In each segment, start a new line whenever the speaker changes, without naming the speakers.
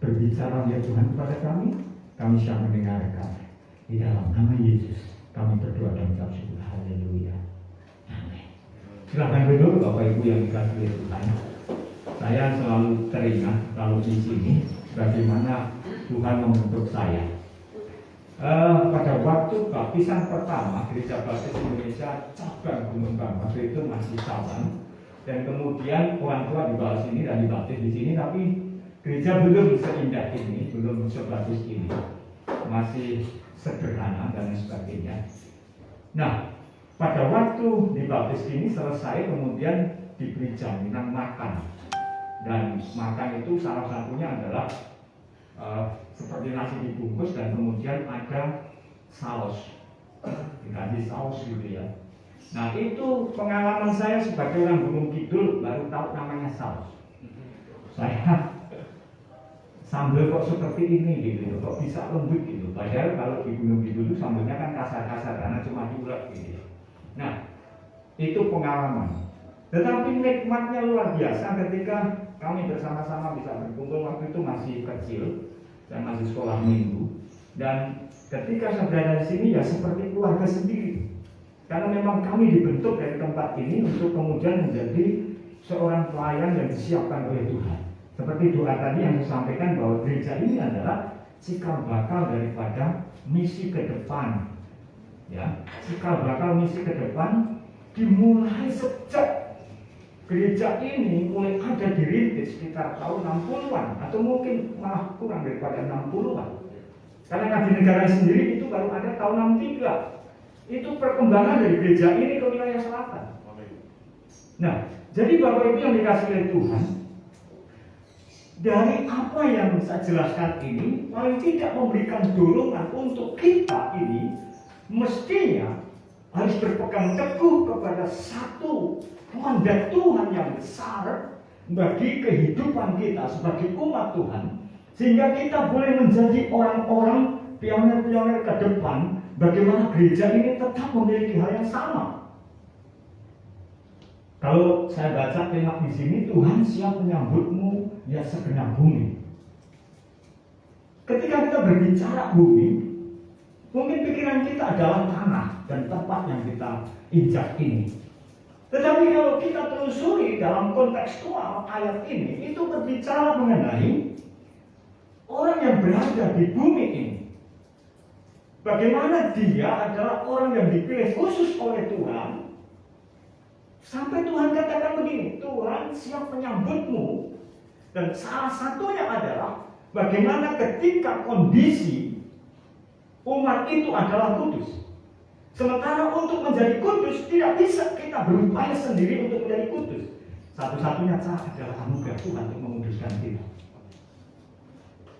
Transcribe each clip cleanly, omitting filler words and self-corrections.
berbicara ya Tuhan kepada kami siap mendengarkan. Di dalam nama Yesus kami berdoa dan mengucap syukur. Haleluya. Amin. Silakan duduk Bapak Ibu yang dikasihi Tuhan. Saya selalu teringat kalau di sini bagaimana Tuhan membentuk saya. Pada waktu baptisan pertama Gereja Baptis Indonesia cabang Gunung Bangka itu masih cabang, dan kemudian orang tua dibawa sini dan dibaptis di sini, tapi gereja belum seindah ini, belum sebagus ini, masih sederhana dan sebagainya. Nah, pada waktu dibaptis ini selesai, kemudian diberi jaminan makan, dan makan itu salah satunya adalah seperti nasi dibungkus dan kemudian ada saus, dikasih saus gitu ya. Nah, itu pengalaman saya sebagai orang Gunung Kidul, baru tahu namanya saus. Saya sambal kok seperti ini gitu, kok bisa lembut gitu. Padahal kalau di Gunung Kidul itu sambalnya kan kasar-kasar karena cuma diulek gitu. Nah, itu pengalaman. Tetapi nikmatnya luar biasa ketika kami bersama-sama bisa berkumpul. Waktu itu masih kecil, saya masih sekolah minggu, dan ketika saya berada di sini ya seperti keluarga sendiri. Karena memang kami dibentuk dari tempat ini untuk kemudian menjadi seorang pelayan yang disiapkan oleh Tuhan. Seperti doa tadi yang saya sampaikan bahwa gereja ini adalah cikal bakal daripada misi ke depan. Ya, cikal bakal misi ke depan dimulai sejak gereja ini mulai ada dirintis sekitar tahun 60-an atau mungkin malah kurang daripada 60-an. Karena Ngaji Negara sendiri itu baru ada tahun 63. Itu perkembangan dari gereja ini ke wilayah selatan. Nah, jadi Bapak Ibu yang dikasihi oleh Tuhan, dari apa yang saya jelaskan ini, paling tidak memberikan dorongan untuk kita ini mestinya harus berpegang teguh kepada satu mandat Tuhan yang besar bagi kehidupan kita sebagai umat Tuhan, sehingga kita boleh menjadi orang-orang pionir-pionir ke depan. Bagaimana gereja ini tetap memiliki hal yang sama. Kalau saya baca tema di sini, Tuhan siap menyambutmu ya segenap bumi. Ketika kita berbicara bumi, mungkin pikiran kita adalah tanah dan tempat yang kita injak ini. Tetapi kalau kita telusuri dalam kontekstual ayat ini, itu berbicara mengenai orang yang berada di bumi ini. Bagaimana dia adalah orang yang dipilih khusus oleh Tuhan. Sampai Tuhan katakan begini, Tuhan siap menyambutmu. Dan salah satunya adalah bagaimana ketika kondisi umat itu adalah kudus. Sementara untuk menjadi kudus tidak bisa kita berupaya sendiri untuk menjadi kudus. Satu-satunya cara adalah anugerah Tuhan untuk menguduskan kita.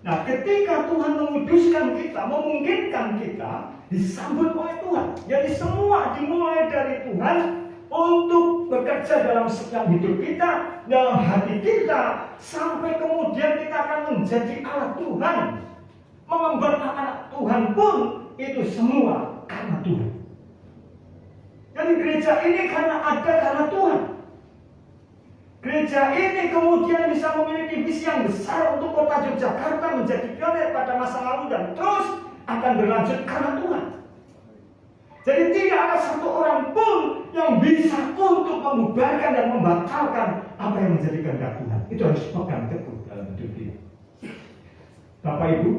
Nah, ketika Tuhan menguduskan kita, memungkinkan kita disambut oleh Tuhan. Jadi semua dimulai dari Tuhan untuk bekerja dalam setiap hidup kita, dalam hati kita, sampai kemudian kita akan menjadi anak Tuhan. Mengemban anak Tuhan pun itu semua karena Tuhan. Jadi gereja ini karena Tuhan. Gereja ini kemudian bisa memiliki visi yang besar untuk kota Yogyakarta menjadi pionir pada masa lalu dan terus akan berlanjut karena Tuhan. Jadi tidak ada satu orang pun yang bisa untuk membubarkan dan membatalkan apa yang menjadi kehendak Tuhan. Itu harus pegang teguh dalam hidup kita. Bapak Ibu,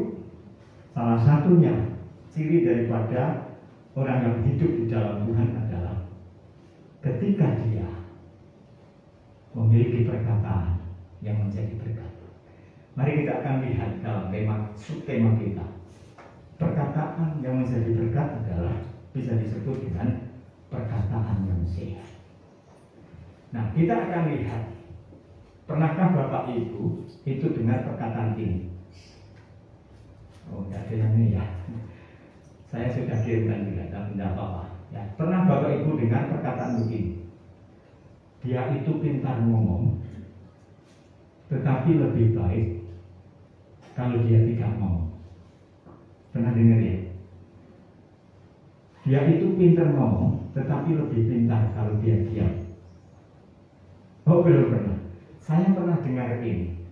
salah satunya ciri daripada orang yang hidup di dalam Tuhan adalah ketika dia memiliki perkataan yang menjadi berkat. Mari kita akan lihat dalam subtema kita. Perkataan yang menjadi berkat adalah bisa disebut dengan perkataan yang sehat. Nah, kita akan lihat, pernahkah Bapak Ibu itu dengar perkataan ini? Oh, tidak ada yang ini ya. Saya sudah kirimkan juga, tidak apa-apa. Ya, pernah Bapak Ibu dengar perkataan begini? Dia itu pintar ngomong, tetapi lebih baik kalau dia tidak ngomong. Pernah dengar ya? Dia itu pintar ngomong, tetapi lebih pintar kalau dia diam. Oh, belum pernah. Saya pernah dengar ini.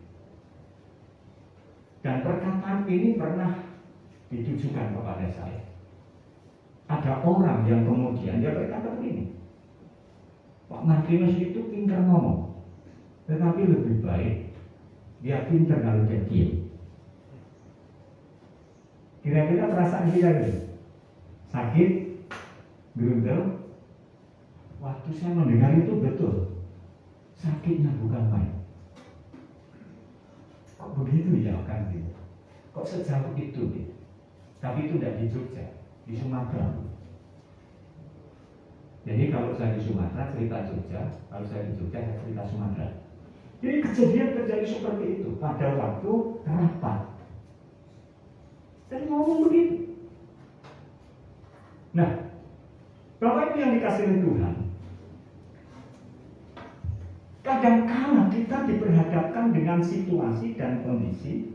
Dan perkataan ini pernah ditujukan kepada saya. Ada orang yang kemudian dia berkata begini, Pak Martinus itu pintar ngomong, tetapi lebih baik dia pintar kalau dia diam. Kira-kira perasaan kita gitu, sakit, gerundel. Waktu saya mendengar itu betul, sakitnya bukan main. Kok begitu ya kan gitu? Kok sejauh itu gitu? Tapi itu tidak di Jogja, di Sumatera. Jadi kalau saya di Sumatera cerita Jogja, kalau saya di Jogja saya cerita Sumatera. Jadi kejadian terjadi seperti itu pada waktu rapat. Saya ngomong begitu. Nah, Bapak Ibu yang dikasih oleh Tuhan, kadang-kadang kita diperhadapkan dengan situasi dan kondisi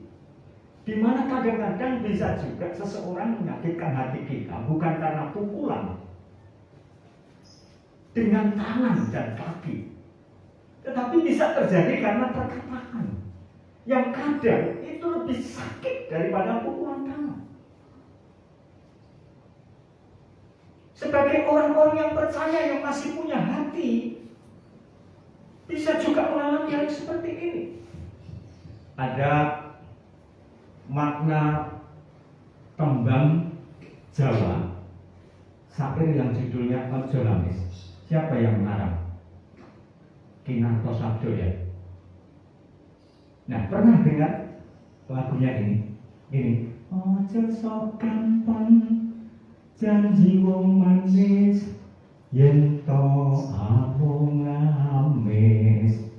di mana kadang-kadang bisa juga seseorang menyakitkan hati kita bukan karena pukulan dengan tangan dan kaki, tetapi bisa terjadi karena perkataan yang kadang itu lebih sakit daripada pukulan tangan. Sebagai orang-orang yang percaya yang masih punya hati, bisa juga mengalami hal seperti ini. Ada makna tembang Jawa syair yang judulnya Ojo Lamis. Siapa yang mengarang? Kinarto Sabdo ya. Nah, pernah dengar lagunya ini? Ini ojo sok gampang janji wong manis yen to amung amis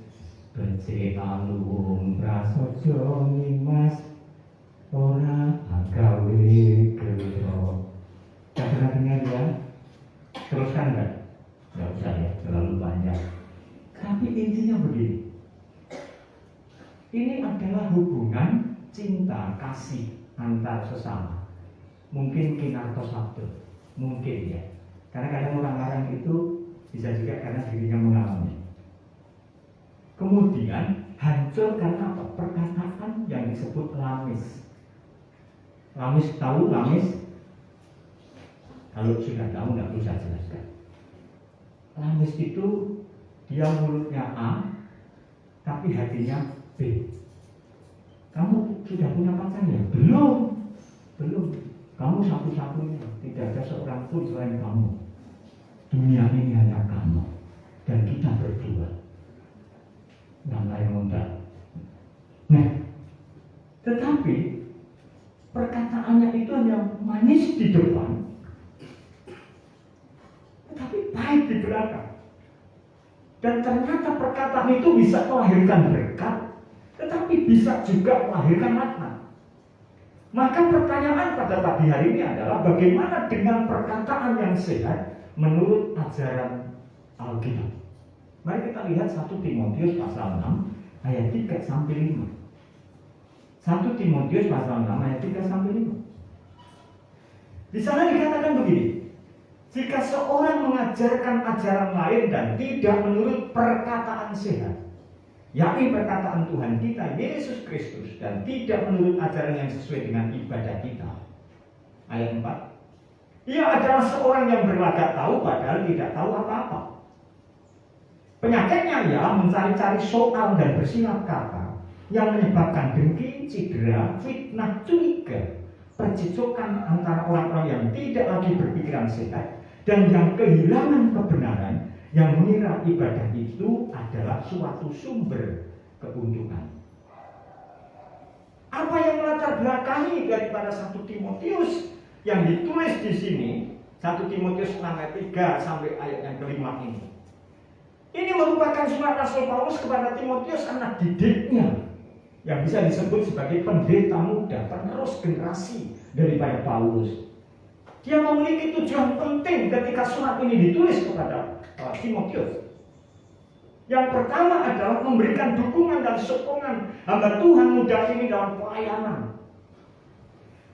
becik alung prasaja ngimas ora agawe gelo. Pernah dengar ya? Teruskan enggak? Enggak usah ya, terlalu panjang. Tapi intinya begini. Ini adalah hubungan cinta kasih antar sesama. Mungkin Kinarto Sabdo, mungkin ya. Karena kadang orang-orang itu bisa juga karena dirinya mengalami. Kemudian hancur karena apa? Perkataan yang disebut lamis. Lamis tahu lamis? Kalau sudah tahu nggak perlu saya jelaskan. Lamis itu dia mulutnya A, tapi hatinya B. Kamu sudah punya pacar ya? Belum. Kamu satu-satunya, tidak ada seorang pun selain kamu. Dunia ini hanya kamu dan kita berdua. Dan lain undang. Nah, tetapi perkataannya itu hanya manis di depan, tetapi pahit di belakang. Dan ternyata perkataan itu bisa melahirkan berkat, tetapi bisa juga melahirkan makna. Maka pertanyaan pada pagi hari ini adalah bagaimana dengan perkataan yang sehat menurut ajaran Alkitab. Mari kita lihat 1 Timotius pasal 6 ayat 3 sampai 5. 1 Timotius pasal 6 ayat 3 sampai 5. Di sana dikatakan begini. Jika seorang mengajarkan ajaran lain dan tidak menurut perkataan sehat, yakni perkataan Tuhan kita Yesus Kristus, dan tidak menurut ajaran yang sesuai dengan ibadah kita. Ayat 4. Ia adalah seorang yang berlagak tahu padahal tidak tahu apa-apa. Penyakitnya ialah mencari-cari soal dan bersilat kata yang menyebabkan dengki, cedera, fitnah, curiga, percicokan antara orang-orang yang tidak lagi berpikiran sehat dan yang kehilangan kebenaran, yang mengira ibadah itu adalah suatu sumber keuntungan. Apa yang melatar belakangi daripada 1 Timotius yang ditulis di sini, 1 Timotius 6 ayat 3 sampai ayat yang kelima ini? Ini merupakan surat Rasul Paulus kepada Timotius, anak didiknya, yang bisa disebut sebagai pendeta muda, penerus generasi daripada Paulus. Dia memiliki tujuan penting ketika surat ini ditulis kepada Timotius. Yang pertama adalah memberikan dukungan dan sokongan hamba Tuhan muda ini dalam pelayanan,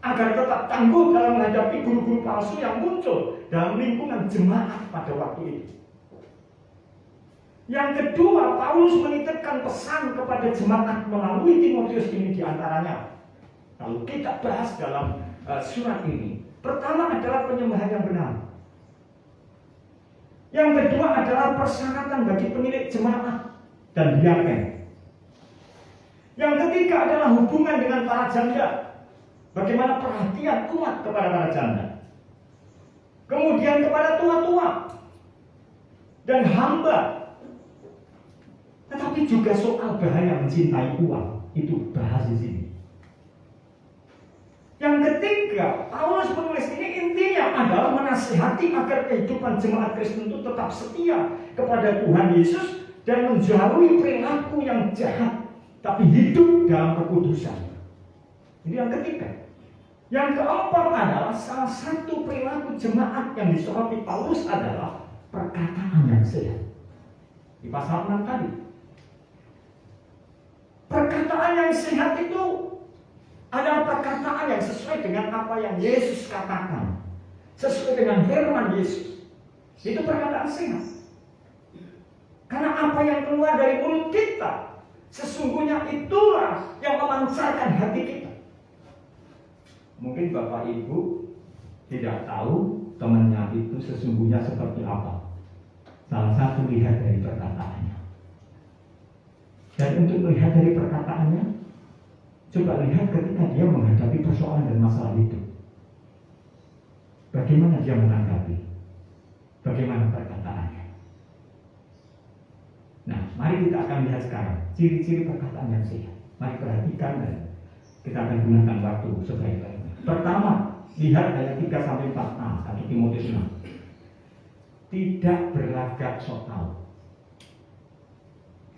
agar tetap tangguh dalam menghadapi guru-guru palsu yang muncul dalam lingkungan jemaat pada waktu itu. Yang kedua, Paulus menitipkan pesan kepada jemaat melalui Timotius ini, diantaranya Kalau kita bahas dalam surat ini, pertama adalah penyembahan yang benar. Yang kedua adalah persyaratan bagi pemilik jemaat dan diaken. Yang ketiga adalah hubungan dengan para janda. Bagaimana perhatian umat kepada para janda. Kemudian kepada tua-tua dan hamba. Tetapi juga soal bahaya mencintai uang, itu bahas di sini. Yang ketiga, Paulus menulis ini intinya adalah menasihati agar kehidupan jemaat Kristen itu tetap setia kepada Tuhan Yesus dan menjauhi perilaku yang jahat, tapi hidup dalam kekudusan. Ini yang ketiga. Yang keempat adalah salah satu perilaku jemaat yang disoroti Paulus adalah perkataan yang sehat. Di pasal 6 tadi. Perkataan yang sehat itu adalah perkataan yang sesuai dengan apa yang Yesus katakan. Sesuai dengan firman Yesus. Itu perkataan sehat. Karena apa yang keluar dari mulut kita, sesungguhnya itulah yang memancarkan hati kita. Mungkin Bapak Ibu tidak tahu temannya itu sesungguhnya seperti apa. Salah satu lihat dari perkataannya. Dan untuk melihat dari perkataannya, coba lihat ketika dia menghadapi persoalan dan masalah itu. Bagaimana dia menanggapi? Bagaimana perkataannya? Nah, mari kita akan lihat sekarang ciri-ciri perkataan yang sehat. Mari perhatikan dan kita akan gunakan waktu sebaik-baiknya. Pertama, lihat ayat 3-4a 1 Timotius 6. Tidak berlagak sok tahu.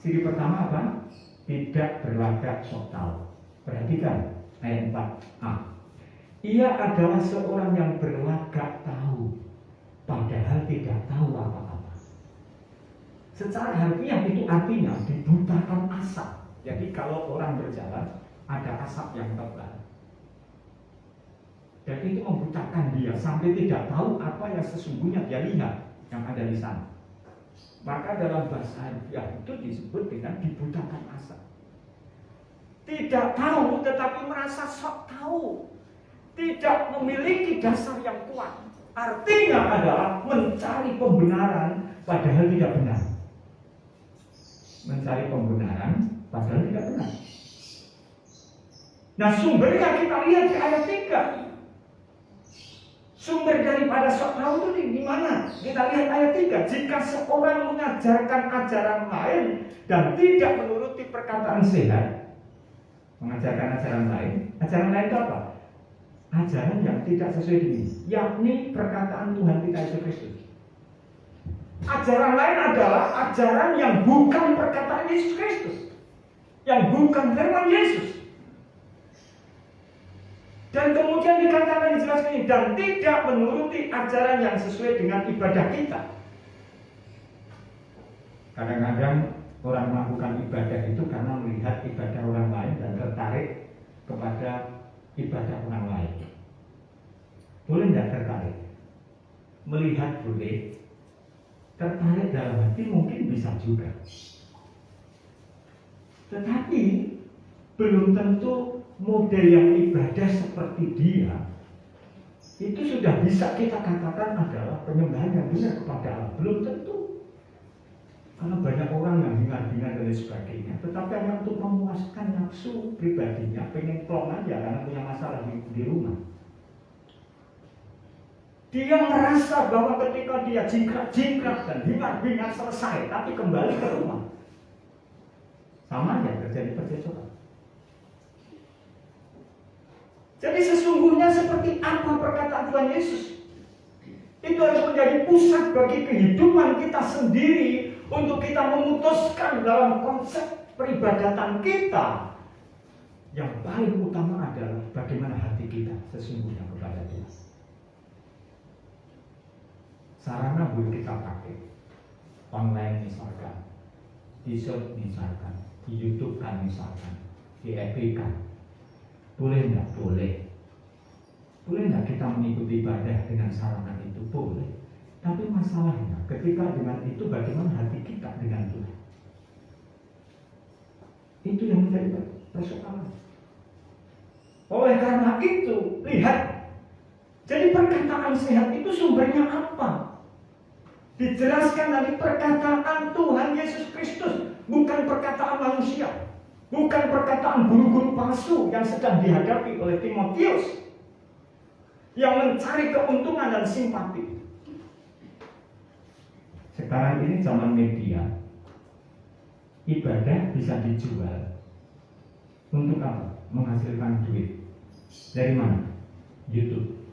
Ciri pertama apa? Tidak berlagak sok tahu. Perhatikan ayat 4a. Ia adalah seorang yang berlagak tahu, padahal tidak tahu apa-apa. Secara harfiah itu artinya dibutakan asap. Jadi kalau orang berjalan ada asap yang tebal. Dan itu membutakan dia sampai tidak tahu apa yang sesungguhnya dia lihat yang ada di sana. Maka dalam bahasa harfiah itu disebut dengan dibutakan asap. Tidak tahu tetapi merasa sok tahu. Tidak memiliki dasar yang kuat. Artinya adalah mencari pembenaran padahal tidak benar. Mencari pembenaran padahal tidak benar. Nah, sumbernya kita lihat di ayat 3. Sumber daripada sok tahu itu di mana? Kita lihat ayat 3. Jika seorang mengajarkan ajaran lain dan tidak menuruti perkataan sehat, mengajarkan ajaran lain itu apa? Ajaran yang tidak sesuai dengan ini, yakni perkataan Tuhan kita Yesus Kristus. Ajaran lain adalah ajaran yang bukan perkataan Yesus Kristus, yang bukan firman Yesus. Dan kemudian dikatakan dijelaskan ini, dan tidak menuruti ajaran yang sesuai dengan ibadah kita. Kadang-kadang orang melakukan ibadah itu karena melihat ibadah orang lain dan tertarik kepada ibadah orang lain. Boleh tidak tertarik? Melihat boleh, tertarik dalam hati mungkin bisa juga. Tetapi belum tentu model yang ibadah seperti dia itu sudah bisa kita katakan adalah penyembahan yang benar kepada Allah. Belum tentu. Karena banyak orang yang hingar-bingar dan sebagainya, tetapi hanya untuk memuaskan nafsu pribadinya, pengen plong aja karena punya masalah di rumah. Dia merasa bahwa ketika dia jingkrak dan hingar-bingar selesai, tapi kembali ke rumah, sama aja terjadi percecokan. Jadi sesungguhnya seperti apa perkataan Tuhan Yesus? Itu harus menjadi pusat bagi kehidupan kita sendiri untuk kita memutuskan dalam konsep peribadatan kita. Yang paling utama adalah bagaimana hati kita sesungguhnya kepada Tuhan. Sarana boleh kita pakai online misalkan, di Zoom misalkan, di YouTube kan misalkan, di FB kan. Boleh enggak? Boleh. Boleh enggak kita mengikuti ibadah dengan sarana itu? Boleh. Tapi masalahnya ketika dengan itu bagaimana hati kita dengan Tuhan? Itu yang menjadi persoalan. Oleh Oleh karena itu, lihat. Jadi perkataan sehat itu sumbernya apa? Dijelaskan dari perkataan Tuhan Yesus Kristus, bukan perkataan manusia, bukan perkataan guru-guru palsu yang sedang dihadapi oleh Timotius yang mencari keuntungan dan simpati. Sekarang ini zaman media, ibadah bisa dijual. Untuk apa? Menghasilkan duit. Dari mana? YouTube.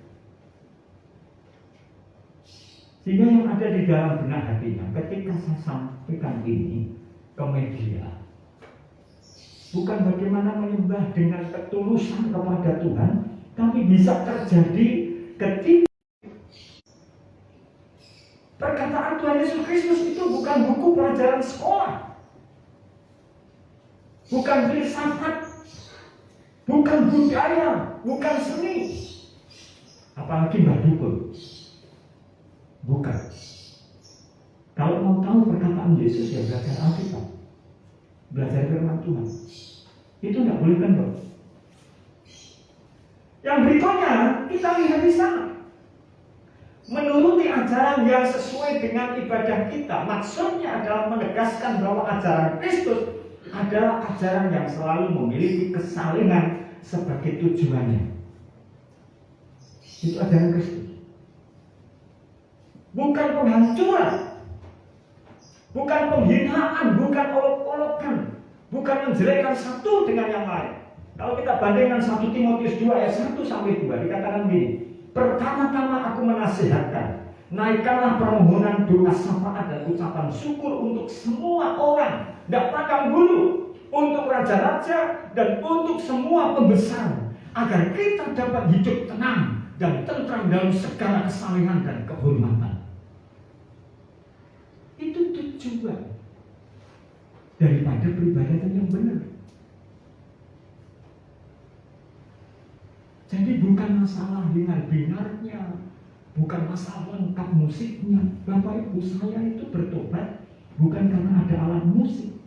Sehingga yang ada di dalam benak hatinya ketika saya sampaikan ini ke media, bukan bagaimana menyembah dengan ketulusan kepada Tuhan, tapi bisa terjadi ketika perkataan Tuhan Yesus Kristus itu bukan buku pelajaran sekolah, bukan filsafat, bukan budaya, bukan seni, apalagi mbah dukun. Bukan. Kalau mau tahu perkataan Yesus ya belajar Alkitab, belajar firman Tuhan. Itu tidak boleh kendor. Yang berikutnya kita lihat di sana. Menuruti ajaran yang sesuai dengan ibadah kita, maksudnya adalah menegaskan bahwa ajaran Kristus adalah ajaran yang selalu memiliki kesalinan sebagai tujuannya. Itu ajaran Kristus. Bukan penghancuran, bukan penghinaan, bukan olok-olokan, bukan menjelekkan satu dengan yang lain. Kalau kita bandingkan 1 Timotius 2 ayat 1 sampai 2 dikatakan begini, pertama-tama aku menasihatkan, naikkanlah permohonan doa syafaat dan ucapan syukur untuk semua orang, tidak pandang bulu, untuk raja-raja dan untuk semua pembesar, agar kita dapat hidup tenang dan tentram dalam segala kesalehan dan kehormatan. Itu tujuan daripada peribadatan yang benar. Jadi bukan masalah dengan binarnya, bukan masalah lengkap musiknya. Bapak Ibu, saya itu bertobat bukan karena ada alat musik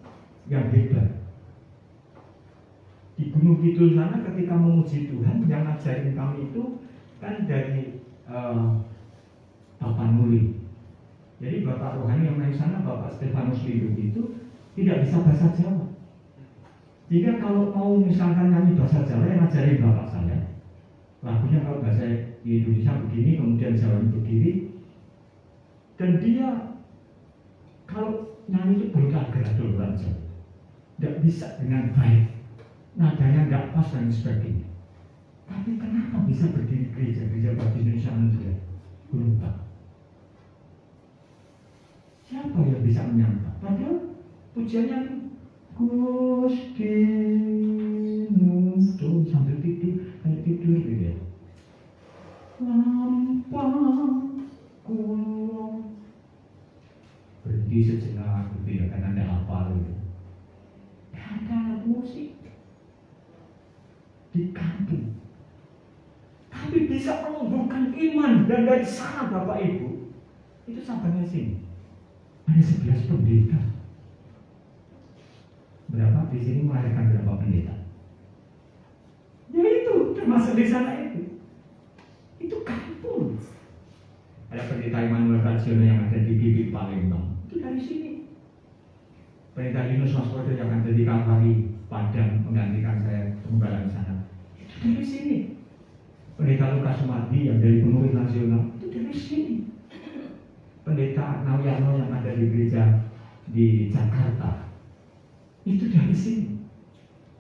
yang hebat. Di Gunung Kidul sana ketika memuji Tuhan, yang ngajarin kami itu kan dari Bapak Nuri. Jadi Bapak Rohani yang main sana, Bapak Stefanus Lidu itu tidak bisa bahasa Jawa. Jika kalau mau misalkan nyanyi bahasa Jawa yang ngajarin Bapak saya, lagunya kalau bahasa Indonesia begini, kemudian Jawa begini, dan dia kalau nyanyi itu bergerak-gerak aja, tidak bisa dengan baik, nadanya nggak pas dan sebagainya. Tapi kenapa bisa berdiri gereja Baptis Indonesia juga? Lupa. Siapa yang bisa menyangka? Padahal pujiannya Gusti Nuntun sambil tidur gitu ya. Lampang kulon. Berhenti sejenak gitu ya, karena ada hafal gitu. Ada musik di kampung, tapi bisa menumbuhkan iman. Dan dari sana Bapak Ibu, itu sampai sini ada 11 pendeta. Berapa di sini melahirkan berapa pendeta? Ya itu termasuk di sana itu. Itu kampung. Ada pendeta Immanuel Rasiono yang ada di Bibit Palembang, itu dari sini. Pendeta Yunus Waspodo yang ada di Kalvari Padang menggantikan saya pengembala di sana, itu dari sini. Pendeta Lukas Sumardi yang dari Pengurus Nasional, itu dari sini. Pendeta Nawiano yang ada di gereja di Jakarta, itu dari sini.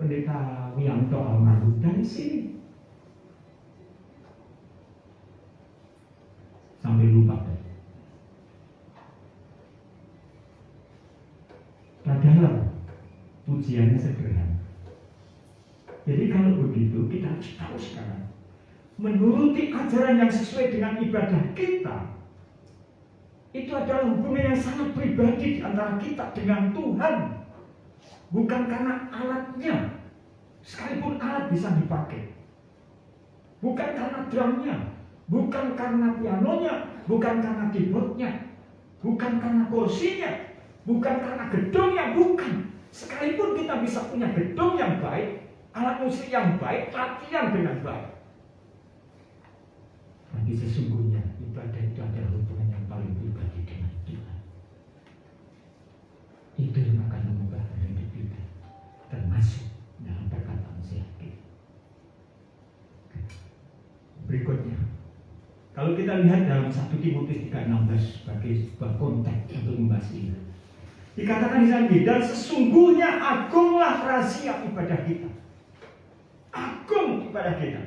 Pendeta Wianto almarhum dari sini. Sampai lupa. Padahal pujiannya sederhana. Jadi kalau begitu kita harus tahu sekarang, menuruti ajaran yang sesuai dengan ibadah kita, itu adalah hubungan yang sangat pribadi di antara kita dengan Tuhan. Bukan karena alatnya, sekalipun alat bisa dipakai. Bukan karena drumnya, bukan karena pianonya, bukan karena keyboardnya, bukan karena kursinya, bukan karena gedungnya, bukan. Sekalipun kita bisa punya gedung yang baik, alat musik yang baik, latihan dengan baik. Tapi sesungguhnya ibadah itu adalah hubungan yang paling pribadi dengan Tuhan. Itu yang akan mengubah hidup kita, termasuk dalam perkataan sehat kita. Berikutnya, kalau kita lihat dalam 1 Timotius 3:16 sebagai sebuah konteks untuk membahas ini, dikatakan di sana, dan sesungguhnya agunglah rahasia ibadah kita. Agung ibadah kita.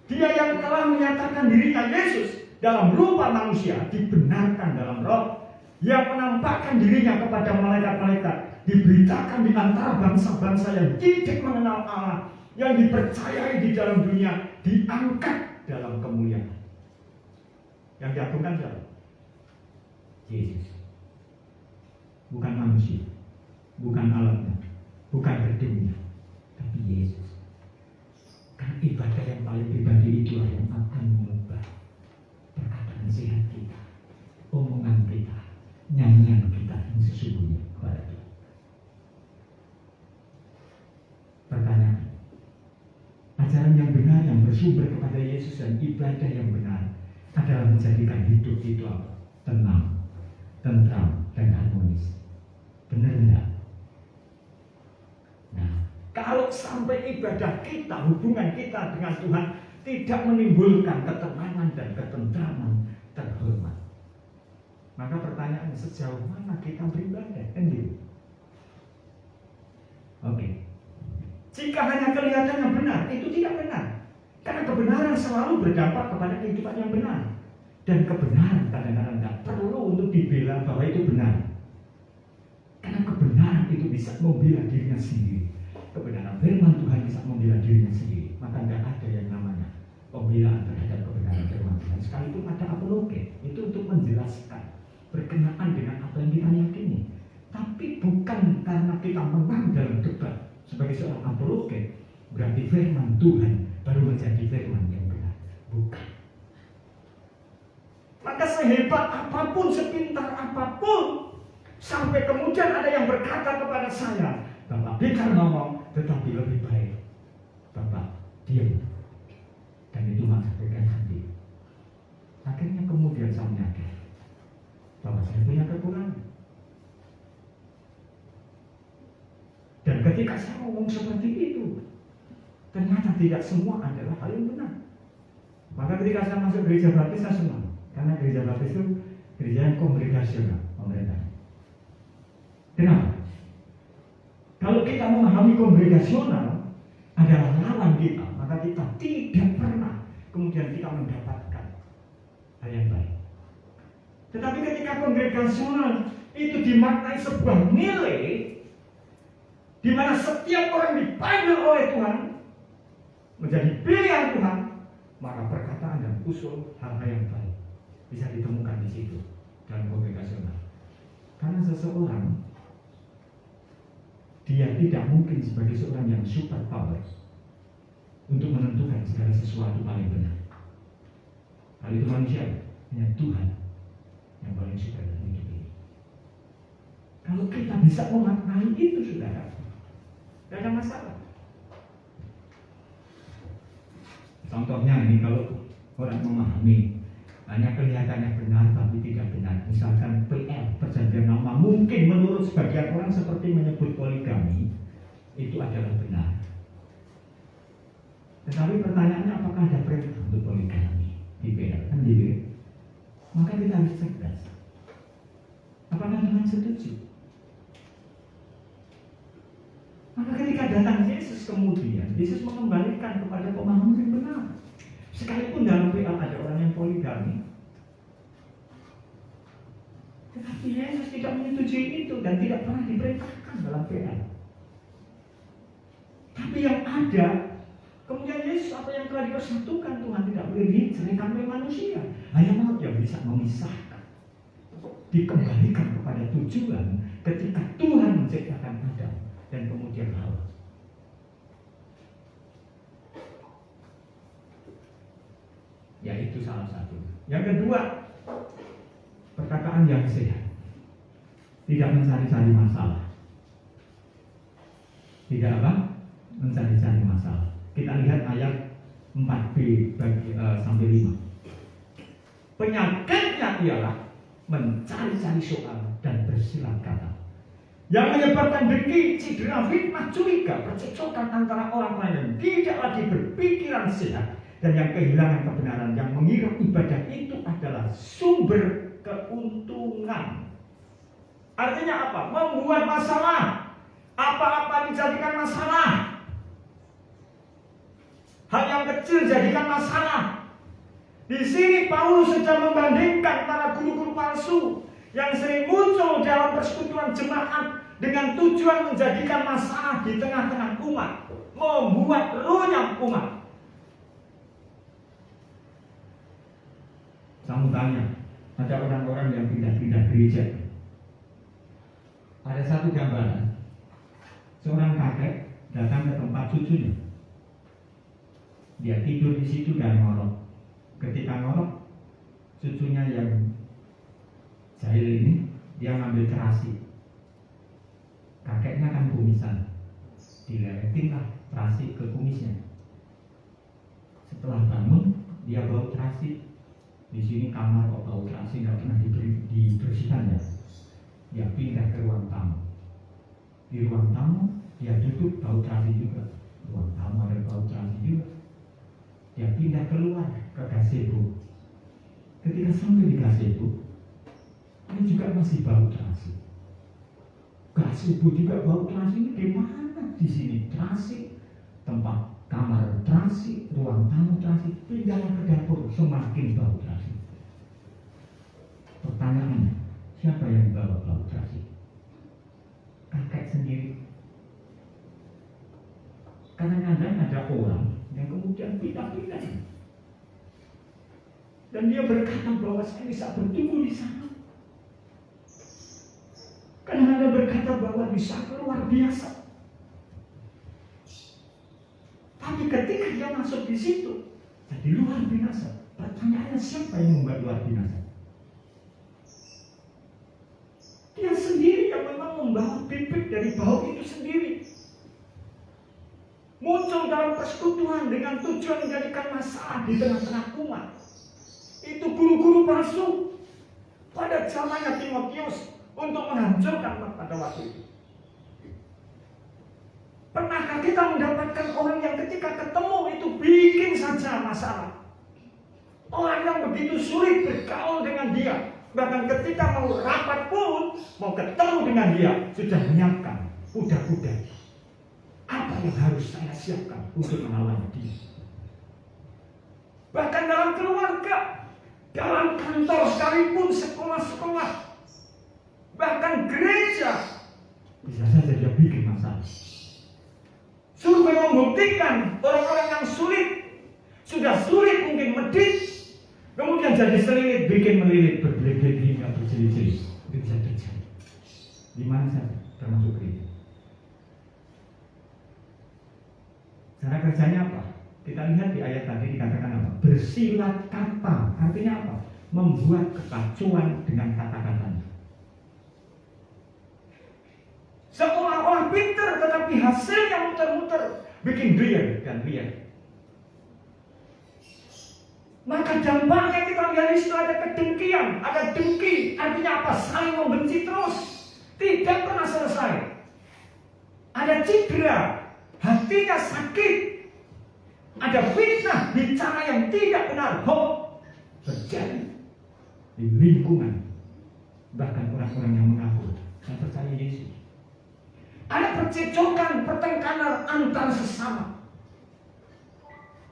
Dia yang telah menyatakan dirinya Yesus dalam rupa manusia, dibenarkan dalam roh, yang menampakkan dirinya kepada malaikat-malaikat, diberitakan di antara bangsa-bangsa yang tidak mengenal Allah, yang dipercayai di dalam dunia, diangkat dalam kemuliaan. Yang diagungkan siapa? Yesus. Bukan manusia, bukan alatnya, bukan gedungnya, tapi Yesus. Karena ibadah yang paling pribadi itulah yang akan mengubah perkataan sehat kita, omongan kita, nyanyian kita yang sesungguhnya kepada Tuhan. Pertanyaan, ajaran yang benar yang bersumber kepada Yesus dan ibadah yang benar adalah menjadikan hidup itu apa? Tenang, tentram, dan harmonis. Benar enggak? Nah, kalau sampai ibadah kita, hubungan kita dengan Tuhan tidak menimbulkan ketenangan dan ketentraman, terhormat, maka pertanyaannya, sejauh mana kita beribadah? Oke. Jika hanya kelihatannya benar, itu tidak benar. Karena kebenaran selalu berdampak kepada kehidupan yang benar. Dan kebenaran kadang-kadang tidak perlu untuk dibela bahwa itu benar. Karena kebenaran itu bisa membela dirinya sendiri. Kebenaran firman Tuhan bisa membela dirinya sendiri. Maka tidak ada yang namanya pembelaan terhadap kebenaran firman Tuhan. Sekalipun ada apologet, itu untuk menjelaskan berkenaan dengan apa yang kita yakini. Tapi bukan karena kita menang dalam debat sebagai seorang apologet berarti firman Tuhan baru menjadi firman yang benar. Bukan. Maka sehebat apapun, sepintar apapun, sampai kemudian ada yang berkata kepada saya, Bapak Bikar ngomong, tetapi lebih baik Bapak diam. Dan itu maksudnya nanti. Akhirnya kemudian saya menyadari bahwa saya punya kekurangan. Dan ketika saya ngomong seperti itu, ternyata tidak semua adalah hal yang benar. Maka ketika saya masuk gereja baptis, saya senang. Karena gereja baptis itu gereja yang kongregasional, pemerintah. Kenapa? Kalau kita memahami kongregasional adalah lawan kita, maka kita tidak pernah kemudian kita mendapatkan hal yang baik. Tetapi ketika kongregasional itu dimaknai sebuah nilai, di mana setiap orang dipanggil oleh Tuhan menjadi pilihan Tuhan, maka perkataan dan usul hal-hal yang baik bisa ditemukan di situ dalam kongregasional. Karena seseorang dia tidak mungkin sebagai seorang yang super power untuk menentukan segala sesuatu paling benar. Hal itu manusia, hanya Tuhan yang paling super dalam hidup ini. Kalau kita bisa memaknai itu, saudara, tidak ada masalah. Contohnya ini, kalau orang memahami hanya kelihatannya benar tapi tidak benar. Misalkan PL, perjanjian lama, mungkin menurut sebagian orang seperti menyebut poligami, itu adalah benar. Tetapi pertanyaannya, apakah ada perintah untuk poligami di PL? Kan gitu. Maka kita harus cerdas. Apakah Tuhan setuju? Maka ketika datang Yesus kemudian, Yesus mengembalikan kepada pemahaman yang benar. Sekalipun dalam PL ada orang yang poligami, tetapi Yesus tidak menyetujui itu dan tidak pernah diperintahkan dalam PL. Tapi yang ada, kemudian Yesus apa yang telah dipersatukan Tuhan tidak boleh diceraikan oleh manusia. Hanya maut yang bisa memisahkan, dikembalikan kepada tujuan ketika Tuhan menciptakan Adam dan kemudian Hawa. Ya, itu salah satu. Yang kedua, perkataan yang sehat, tidak mencari-cari masalah. Tidak apa? Mencari-cari masalah. lihat ayat 4b sampai 5. Penyakitnya ialah mencari-cari soal dan bersilat kata, yang menyebabkan dengki, cedera, fitnah, curiga, percekcokan antara orang lain yang tidak lagi berpikiran sehat, dan yang kehilangan kebenaran, yang mengira ibadah itu adalah sumber keuntungan. Artinya apa? Membuat masalah. Apa-apa dijadikan masalah. Hal yang kecil jadikan masalah. Di sini Paulus sedang membandingkan para guru-guru palsu yang sering muncul dalam persekutuan jemaat dengan tujuan menjadikan masalah di tengah-tengah umat, membuat runyam umat. Saya mau tanya, ada orang-orang yang pindah-pindah gereja. Ada satu gambaran, seorang kakek datang ke tempat cucunya. Dia tidur di situ dan ngorok. Ketika ngorok, cucunya yang jahil ini, dia ngambil terasi. Kakeknya kan kumisan, dileretinlah terasi ke kumisnya. Setelah bangun, dia bawa terasi. Di sini kamar kok bau terasi, nggak pernah dibersihkan ya. Dia pindah ke ruang tamu. Di ruang tamu dia duduk, bau terasi juga. Ruang tamu ada bau terasi juga. Dia pindah keluar ke gazebo. Ketika sampai di gazebo, ini juga masih bau terasi. Gazebo juga bau terasi. Ini di mana? Di sini terasi, tempat kamar terasi, ruang tamu terasi. Pindah ke dapur, semakin bau terasi. Pertanyaannya, siapa yang bawa bau terasi? Kakek sendiri. Kadang-kadang ada orang yang kemudian pindah-pindah, dan dia berkata bahwa saya bisa bertumbuh di sana. Kadang-kadang berkata bahwa bisa luar biasa. Tapi ketika dia masuk di situ, jadi luar biasa. Pertanyaannya, siapa yang membuat luar biasa? Dia sendiri yang memang membawa bibit dari bau itu sendiri. Muncul dalam persekutuan dengan tujuan menjadikan masalah di tengah-tengah umat. Itu guru-guru palsu pada zamannya Timotius untuk menghancurkan pada waktu itu. Pernahkah kita mendapatkan orang yang ketika ketemu itu bikin saja masalah? Orang yang begitu sulit bergaul dengan dia, bahkan ketika mau rapat pun, mau ketemu dengan dia, sudah menyiapkan kuda-kuda. Apa yang harus saya siapkan untuk melawan dia? Bahkan dalam keluarga, dalam kantor sekalipun, sekolah-sekolah, bahkan gereja, bisa saja dia bikin masalah. Survei membuktikan orang-orang yang sulit, sudah sulit mungkin medit, kemudian jadi selilit, bikin melilit, berbelit-belit hingga berjeli-jeli. Itu bisa terjadi. Di mana saja, termasuk gereja. Cara kerjanya apa? Kita lihat di ayat tadi dikatakan apa? Bersilat kata. Artinya apa? Membuat kekacauan dengan kata-katanya. Seolah-olah pintar, tetapi hasilnya muter-muter, bikin liar dan liar. Maka dampaknya kita lihat di situ ada kedengkian, ada dengki. Artinya apa? Saling membenci terus, tidak pernah selesai. Ada cedera, hatinya sakit. Ada fitnah, bicara yang tidak benar, hoax terjadi di lingkungan, bahkan orang-orang yang mengaku saya percaya Yesus. Ada percecokan, pertengkaran antar sesama.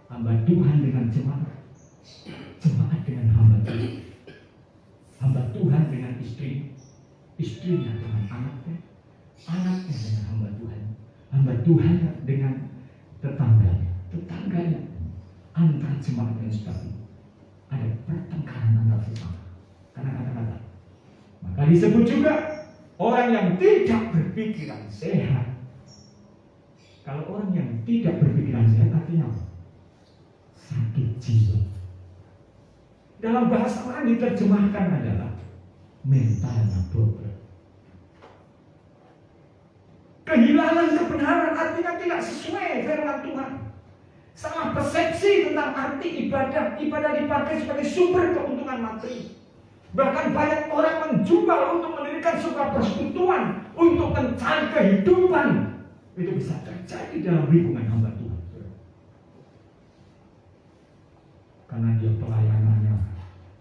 Hamba Tuhan dengan jemaat, jemaat dengan hamba Tuhan, hamba Tuhan dengan istri, istrinya dengan anaknya, anaknya dengan hamba Tuhan, hamba Tuhan dengan tetangganya, tetangganya antar jemaat dan sebagainya. Ada pertengkaran antar sesama karena kata-kata. Maka disebut juga orang yang tidak berpikiran sehat. Kalau orang yang tidak berpikiran sehat artinya apa? Sakit jiwa. Dalam bahasa lain diterjemahkan adalah mentalnya bobol. Kehilangan kebenaran artinya tidak sesuai firman Tuhan. Salah persepsi tentang arti ibadah. Ibadah dipakai sebagai sumber keuntungan materi. Bahkan banyak orang menjual untuk mendirikan sebuah persekutuan untuk mencari kehidupan. Itu bisa terjadi dalam lingkungan hamba Tuhan. Karena dia pelayanannya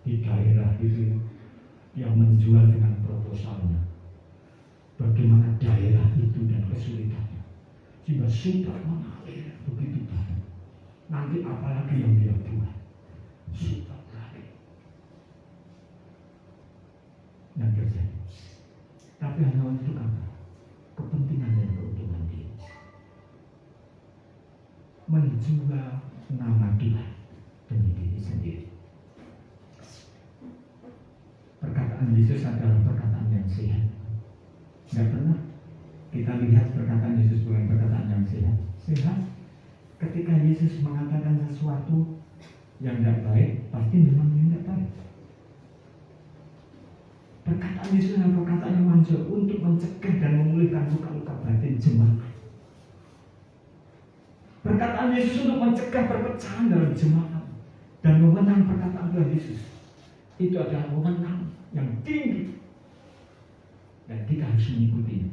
di daerah itu, yang menjual dengan proposalnya. Bagaimana daerah itu dan kesulitannya. Sehingga sudah mengalir begitu banyak. Nanti apalagi yang dia buat. Sudah lagi. Yang terjadi. Tapi hanya untuk apa? Kepentingan dan keuntungan dia. Menjual nama Tuhan demi diri sendiri. Perkataan Yesus adalah perkataan yang sehat. Tidak pernah kita lihat perkataan Yesus bukan perkataan yang sehat. Sehat ketika Yesus mengatakan sesuatu yang tidak baik, pasti memang yang tidak baik. Perkataan Yesus adalah perkataan yang manjur untuk mencegah dan memulihkan luka-luka batin jemaat. Perkataan Yesus untuk mencegah perpecahan dalam jemaat dan memenang perkataan Tuhan Yesus. Itu adalah wewenang yang tinggi dan kita harus mengikutinya.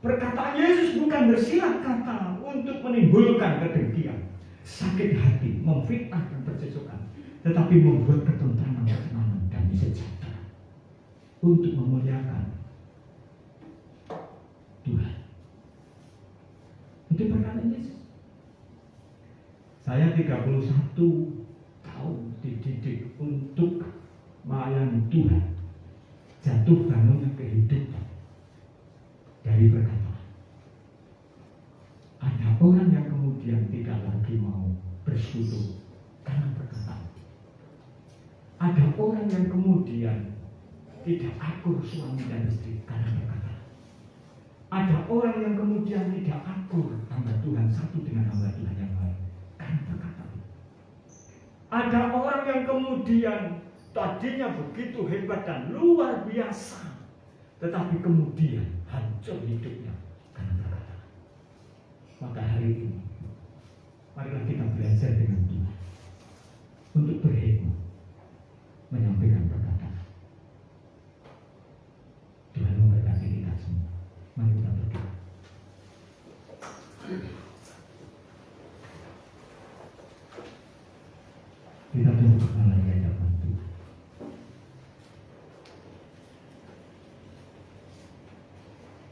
Perkataan Yesus bukan bersilat kata untuk menimbulkan kedengkian, sakit hati, memfitnah dan percecokan, tetapi membuat ketentraman, ketenangan dan sejahtera untuk memuliakan Tuhan. Itu perkataan Yesus. Saya 31 tahun dididik untuk melayani Tuhan. Jatuh bangunnya kehidupan dari perkataan. Ada orang yang kemudian tidak lagi mau bersekutu karena perkataan. Ada orang yang kemudian tidak akur suami dan istri karena perkataan. Ada orang yang kemudian tidak akur hamba Tuhan satu dengan hamba Tuhan yang lain karena perkataan. Ada orang yang kemudian tadinya begitu hebat dan luar biasa, tetapi kemudian hancur hidupnya karena perkataan. Maka hari ini, marilah kita belajar dengan Tuhan untuk berhikmat menyampaikan perkataan. Tuhan memberkati kita semua. Mari kita berdoa. Kita tunduk kepala di hadapan Tuhan.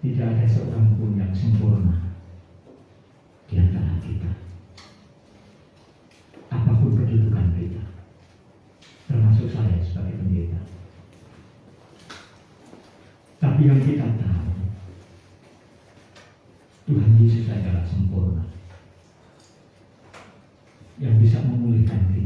Tidak ada seorang pun yang sempurna di antara kita. Apapun kedudukan kita, termasuk saya sebagai pendeta. Tapi yang kita tahu, Tuhan Yesus adalah sempurna, yang bisa memulihkan kita.